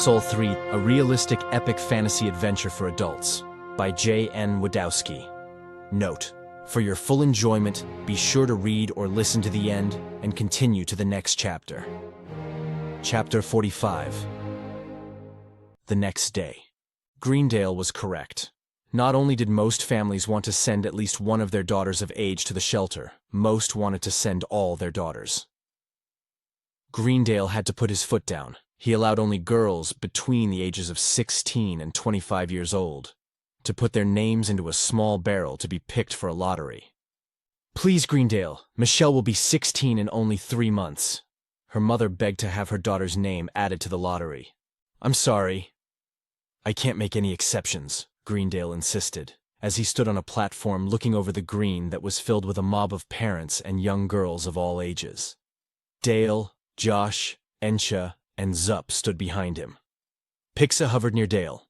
Soul 3, a realistic epic fantasy adventure for adults, by J.N. Wdowski. Note: for your full enjoyment, be sure to read or listen to the end and continue to the next chapter. Chapter 45. The next day. Greendale was correct. Not only did most families want to send at least one of their daughters of age to the shelter, most wanted to send all their daughters. Greendale had to put his foot down. He allowed only girls between the ages of 16 and 25 years old to put their names into a small barrel to be picked for a lottery. "Please, Greendale, Michelle will be 16 in only 3 months." Her mother begged to have her daughter's name added to the lottery. "I'm sorry. I can't make any exceptions," Greendale insisted, as he stood on a platform looking over the green that was filled with a mob of parents and young girls of all ages. Dale, Josh, Ensha, and Zup stood behind him. Pixa hovered near Dale.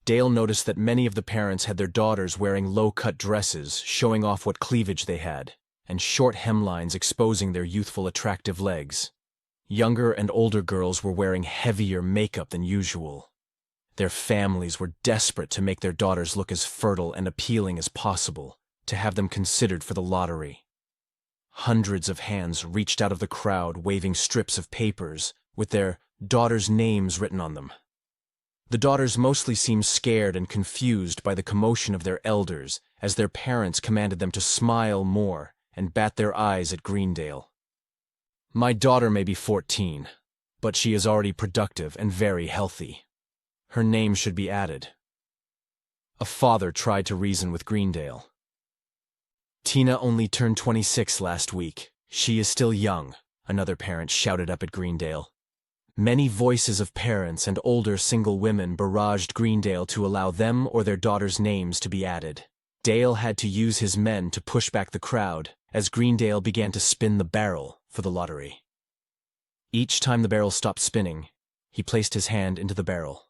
Dale noticed that many of the parents had their daughters wearing low-cut dresses, showing off what cleavage they had, and short hemlines exposing their youthful, attractive legs. Younger and older girls were wearing heavier makeup than usual. Their families were desperate to make their daughters look as fertile and appealing as possible, to have them considered for the lottery. Hundreds of hands reached out of the crowd waving strips of papers with their daughters' names written on them. The daughters mostly seemed scared and confused by the commotion of their elders as their parents commanded them to smile more and bat their eyes at Greendale. "My daughter may be 14, but she is already productive and very healthy. Her name should be added." A father tried to reason with Greendale. "Tina only turned 26 last week. She is still young," another parent shouted up at Greendale. Many voices of parents and older single women barraged Greendale to allow them or their daughters' names to be added. Dale had to use his men to push back the crowd as Greendale began to spin the barrel for the lottery. Each time the barrel stopped spinning, he placed his hand into the barrel.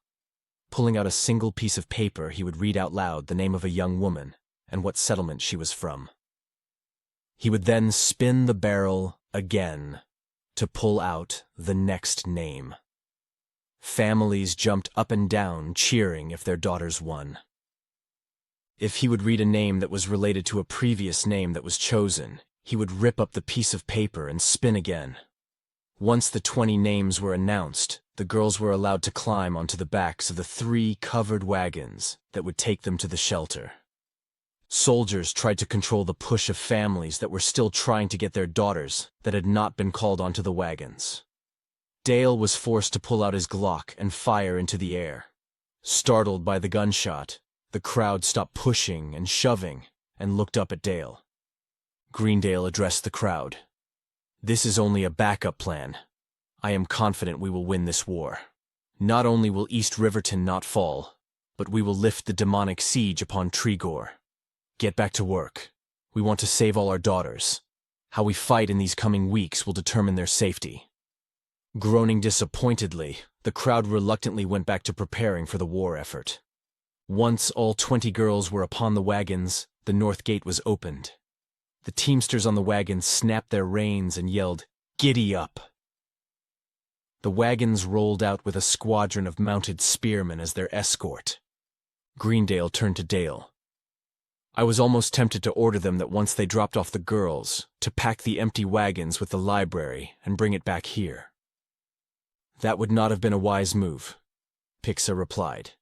Pulling out a single piece of paper, he would read out loud the name of a young woman and what settlement she was from. He would then spin the barrel again to pull out the next name. Families jumped up and down, cheering if their daughters won. If he would read a name that was related to a previous name that was chosen, he would rip up the piece of paper and spin again. Once the 20 names were announced, the girls were allowed to climb onto the backs of the 3 covered wagons that would take them to the shelter. Soldiers tried to control the push of families that were still trying to get their daughters that had not been called onto the wagons. Dale was forced to pull out his Glock and fire into the air. Startled by the gunshot, the crowd stopped pushing and shoving and looked up at Dale. Greendale addressed the crowd. "This is only a backup plan. I am confident we will win this war. Not only will East Riverton not fall, but we will lift the demonic siege upon Tregor. Get back to work. We want to save all our daughters. How we fight in these coming weeks will determine their safety." Groaning disappointedly, the crowd reluctantly went back to preparing for the war effort. Once all 20 girls were upon the wagons, the north gate was opened. The teamsters on the wagons snapped their reins and yelled, "Giddy up!" The wagons rolled out with a squadron of mounted spearmen as their escort. Greendale turned to Dale. "I was almost tempted to order them that once they dropped off the girls, to pack the empty wagons with the library and bring it back here." "That would not have been a wise move," Pixa replied.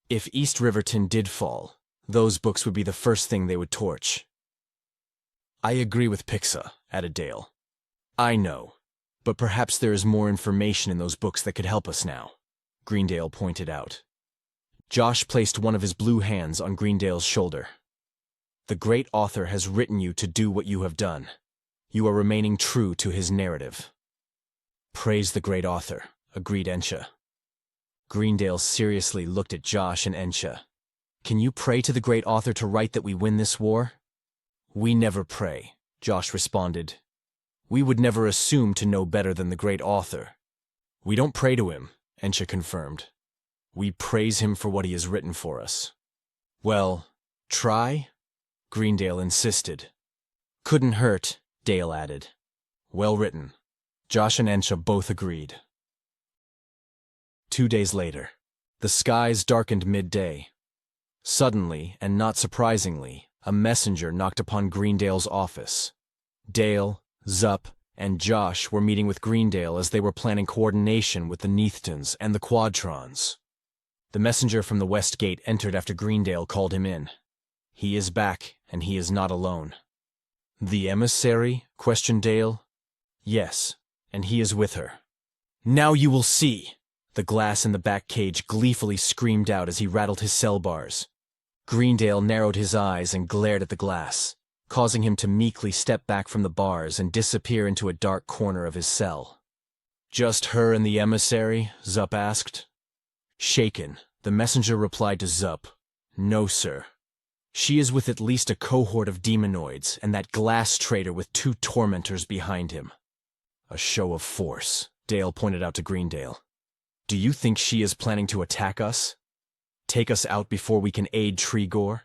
"If East Riverton did fall, those books would be the first thing they would torch." "I agree with Pixa," added Dale. "I know, but perhaps there is more information in those books that could help us now," Greendale pointed out. Josh placed one of his blue hands on Greendale's shoulder. "The great author has written you to do what you have done. You are remaining true to his narrative." "Praise the great author," agreed Ensha. Greendale seriously looked at Josh and Ensha. "Can you pray to the great author to write that we win this war?" "We never pray," Josh responded. "We would never assume to know better than the great author." "We don't pray to him," Ensha confirmed. "We praise him for what he has written for us." "Well, try?" Greendale insisted. "Couldn't hurt," Dale added. "Well written." Josh and Ensha both agreed. 2 days later. The skies darkened midday. Suddenly, and not surprisingly, a messenger knocked upon Greendale's office. Dale, Zup, and Josh were meeting with Greendale as they were planning coordination with the Neethtons and the Quadtrons. The messenger from the west gate entered after Greendale called him in. He is back, and he is not alone. The emissary? Questioned Dale. Yes, and he is with her. Now you will see! The glass in the back cage gleefully screamed out as he rattled his cell bars. Greendale narrowed his eyes and glared at the glass, causing him to meekly step back from the bars and disappear into a dark corner of his cell. Just her and the emissary? Zup asked. Shaken, the messenger replied to Zup, No, sir. She is with at least a cohort of demonoids and that glass trader with 2 tormentors behind him. A show of force, Dale pointed out to Greendale. Do you think she is planning to attack us? Take us out before we can aid Tregor?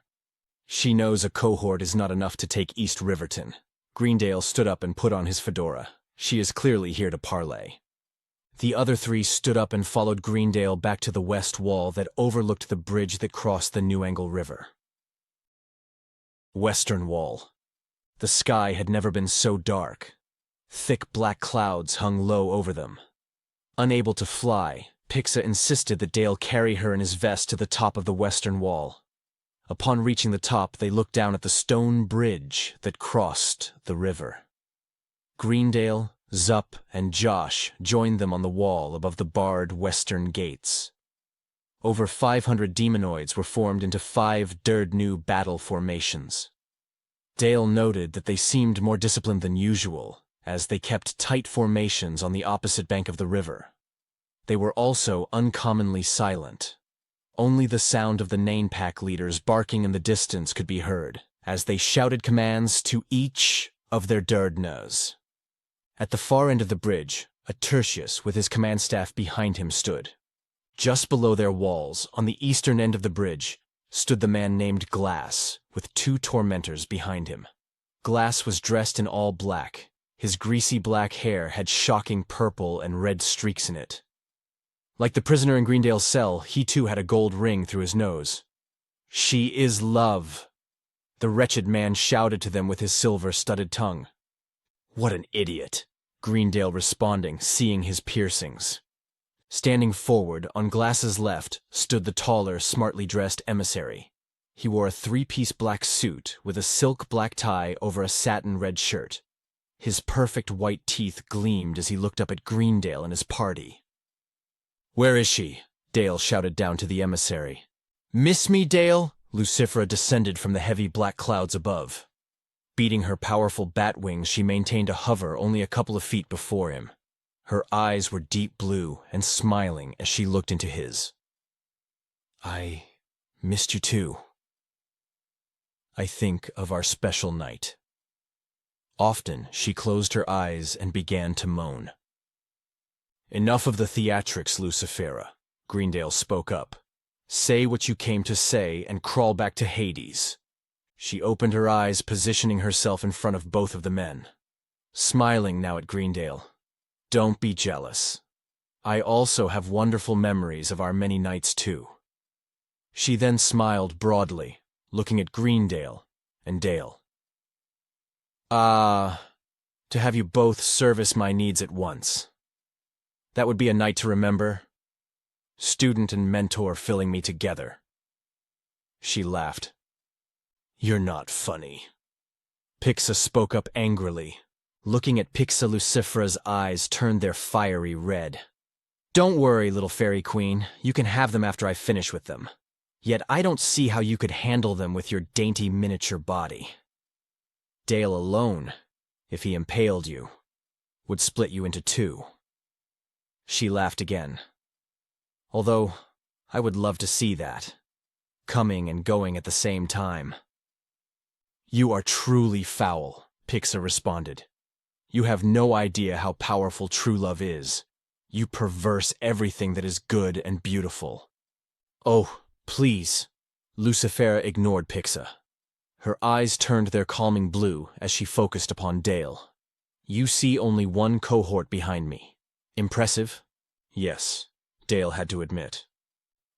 She knows a cohort is not enough to take East Riverton. Greendale stood up and put on his fedora. She is clearly here to parley. The other 3 stood up and followed Greendale back to the west wall that overlooked the bridge that crossed the New Angle River. Western Wall. The sky had never been so dark. Thick black clouds hung low over them. Unable to fly, Pixa insisted that Dale carry her in his vest to the top of the western wall. Upon reaching the top, they looked down at the stone bridge that crossed the river. Greendale, Zup, and Josh joined them on the wall above the barred western gates. Over 500 demonoids were formed into 5 new battle formations. Dale noted that they seemed more disciplined than usual, as they kept tight formations on the opposite bank of the river. They were also uncommonly silent. Only the sound of the Nanepack leaders barking in the distance could be heard, as they shouted commands to each of their Durdnas. At the far end of the bridge, a Tertius with his command staff behind him stood. Just below their walls, on the eastern end of the bridge, stood the man named Glass, with 2 tormentors behind him. Glass was dressed in all black. His greasy black hair had shocking purple and red streaks in it. Like the prisoner in Greendale's cell, he too had a gold ring through his nose. She is love, the wretched man shouted to them with his silver-studded tongue. What an idiot, Greendale responding, seeing his piercings. Standing forward, on Glass's left, stood the taller, smartly dressed emissary. He wore a 3-piece black suit with a silk black tie over a satin red shirt. His perfect white teeth gleamed as he looked up at Greendale and his party. Where is she? Dale shouted down to the emissary. Miss me, Dale? Lucifera descended from the heavy black clouds above. Beating her powerful bat wings, she maintained a hover only a couple of feet before him. Her eyes were deep blue and smiling as she looked into his. I missed you too. I think of our special night. Often she closed her eyes and began to moan. Enough of the theatrics, Lucifera, Greendale spoke up. Say what you came to say and crawl back to Hades. She opened her eyes, positioning herself in front of both of the men. Smiling now at Greendale. Don't be jealous. I also have wonderful memories of our many nights too. She then smiled broadly, looking at Greendale and Dale. To have you both service my needs at once. That would be a night to remember. Student and mentor filling me together. She laughed. You're not funny. Pixa spoke up angrily. Looking at Pixa, Lucifera's eyes turned their fiery red. Don't worry, little fairy queen. You can have them after I finish with them. Yet I don't see how you could handle them with your dainty miniature body. Dale alone, if he impaled you, would split you into 2. She laughed again. Although, I would love to see that. Coming and going at the same time. You are truly foul, Pixa responded. You have no idea how powerful true love is. You perverse everything that is good and beautiful. Oh, please. Lucifera ignored Pixa. Her eyes turned their calming blue as she focused upon Dale. You see only one cohort behind me. Impressive? Yes. Dale had to admit.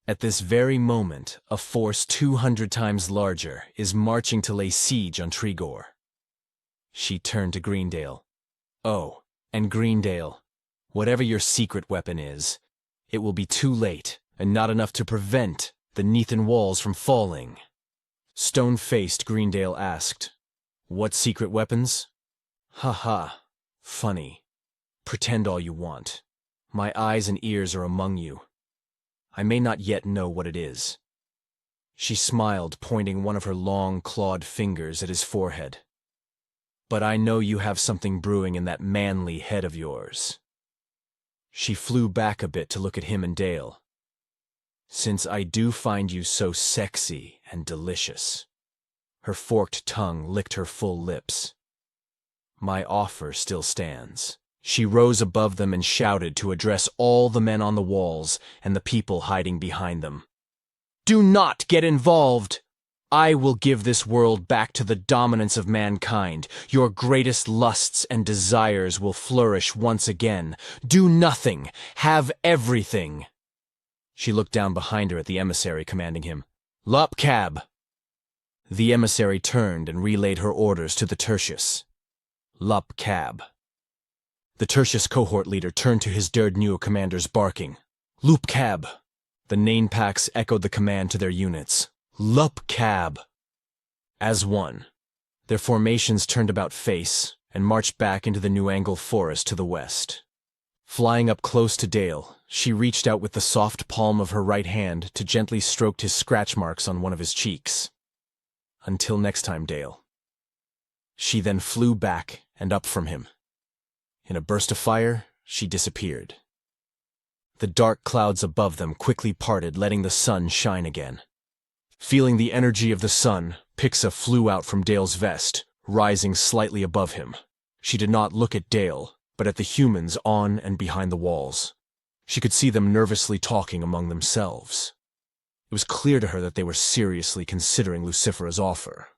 At this very moment, a force 200 times larger is marching to lay siege on Tregor. She turned to Greendale. Oh, and Greendale, whatever your secret weapon is, it will be too late and not enough to prevent the Neetthon walls from falling. Stone-faced Greendale asked, "What secret weapons?" "Ha ha, funny. Pretend all you want. My eyes and ears are among you. I may not yet know what it is." She smiled, pointing one of her long, clawed fingers at his forehead. "But I know you have something brewing in that manly head of yours." She flew back a bit to look at him and Dale. "Since I do find you so sexy and delicious." Her forked tongue licked her full lips. "My offer still stands." She rose above them and shouted to address all the men on the walls and the people hiding behind them. "Do not get involved! I will give this world back to the dominance of mankind. Your greatest lusts and desires will flourish once again. Do nothing. Have everything." She looked down behind her at the emissary, commanding him, "Lup cab!" The emissary turned and relayed her orders to the Tertius. "Lup cab." The Tertius cohort leader turned to his Derdnu commanders, barking, "Loop cab!" The Nain packs echoed the command to their units, "Lup cab!" As one, their formations turned about face and marched back into the New Angle forest to the west. Flying up close to Dale, she reached out with the soft palm of her right hand to gently stroke his scratch marks on one of his cheeks. "Until next time, Dale." She then flew back and up from him. In a burst of fire, she disappeared. The dark clouds above them quickly parted, letting the sun shine again. Feeling the energy of the sun, Pixa flew out from Dale's vest, rising slightly above him. She did not look at Dale, but at the humans on and behind the walls. She could see them nervously talking among themselves. It was clear to her that they were seriously considering Lucifera's offer.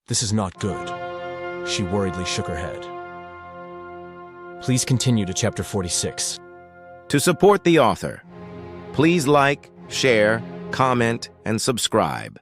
"This is not good." She worriedly shook her head. Please continue to Chapter 46. To support the author, please like, share, comment, and subscribe.